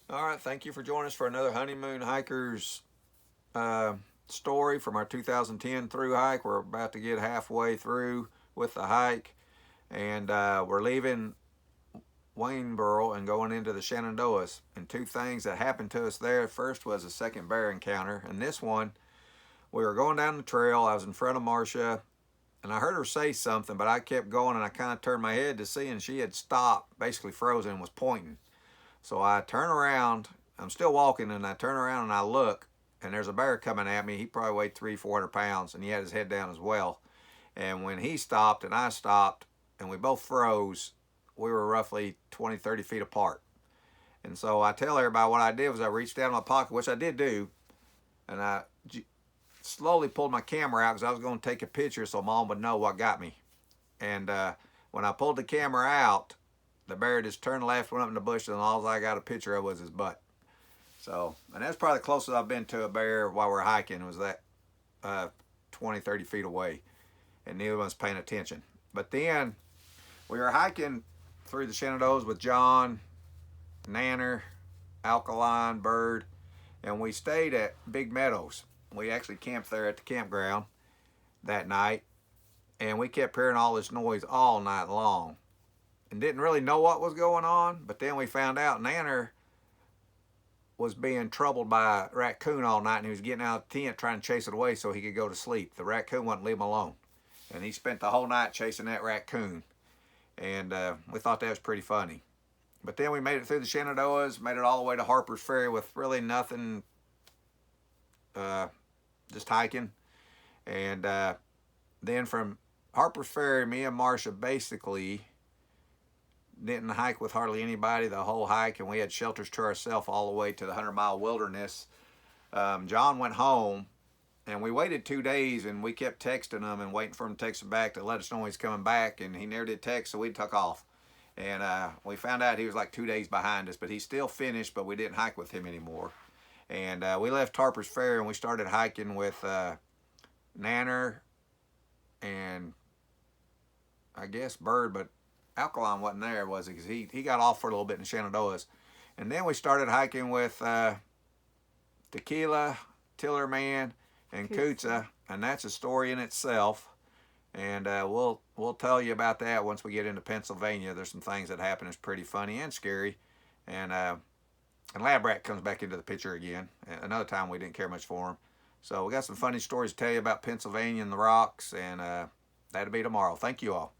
All right, thank you for joining us for another Honeymoon Hikers uh, story from our 2010 through hike. We're about to get halfway through with the hike, and we're leaving Waynesboro and going into the Shenandoahs. And two things that happened to us there. First was a second bear encounter, and this one, we were going down the trail. I was in front of Marcia, and I heard her say something, but I kept going, and I kind of turned my head to see, and she had stopped, basically frozen, and was pointing. So I turn around. I'm still walking, and I turn around and I look, and there's a bear coming at me. He probably weighed 300-400 pounds, and he had his head down as well. And when he stopped and I stopped, and we both froze, we were roughly 20, 30 feet apart. And so I tell everybody what I did was I reached down in my pocket, which I did do, and I slowly pulled my camera out because I was going to take a picture so Mom would know what got me. And when I pulled the camera out, the bear just turned left, went up in the bush, and all I got a picture of was his butt. So, and that's probably the closest I've been to a bear while we're hiking, was that 20, 30 feet away, and neither one's paying attention. But then we were hiking through the Shenandoahs with John, Nanner, Alkaline, Bird, and we stayed at Big Meadows. We actually camped there at the campground that night, and we kept hearing all this noise all night long and didn't really know what was going on. But then we found out Nanner was being troubled by a raccoon all night, and he was getting out of the tent trying to chase it away so he could go to sleep. The raccoon wouldn't leave him alone, and he spent the whole night chasing that raccoon, and we thought that was pretty funny. But then we made it through the Shenandoahs, made it all the way to Harper's Ferry with really nothing, just hiking. And then from Harper's Ferry, me and Marcia basically didn't hike with hardly anybody the whole hike, and we had shelters to ourselves all the way to the 100-mile wilderness. John went home, and we waited 2 days, and we kept texting him and waiting for him to text him back to let us know he's coming back, and he never did text, so we took off. And we found out he was like 2 days behind us, but he still finished, but we didn't hike with him anymore. And we left Harper's Ferry, and we started hiking with Nanner and I guess Bird, but Alkaline wasn't there, was he? Because he got off for a little bit in Shenandoahs. And then we started hiking with Tequila, Tillerman, and Kutza, and that's a story in itself. And we'll tell you about that once we get into Pennsylvania. There's some things that happen that's pretty funny and scary. And Lab Rat comes back into the picture again. Another time we didn't care much for him. So we got some funny stories to tell you about Pennsylvania and the rocks, and that'll be tomorrow. Thank you all.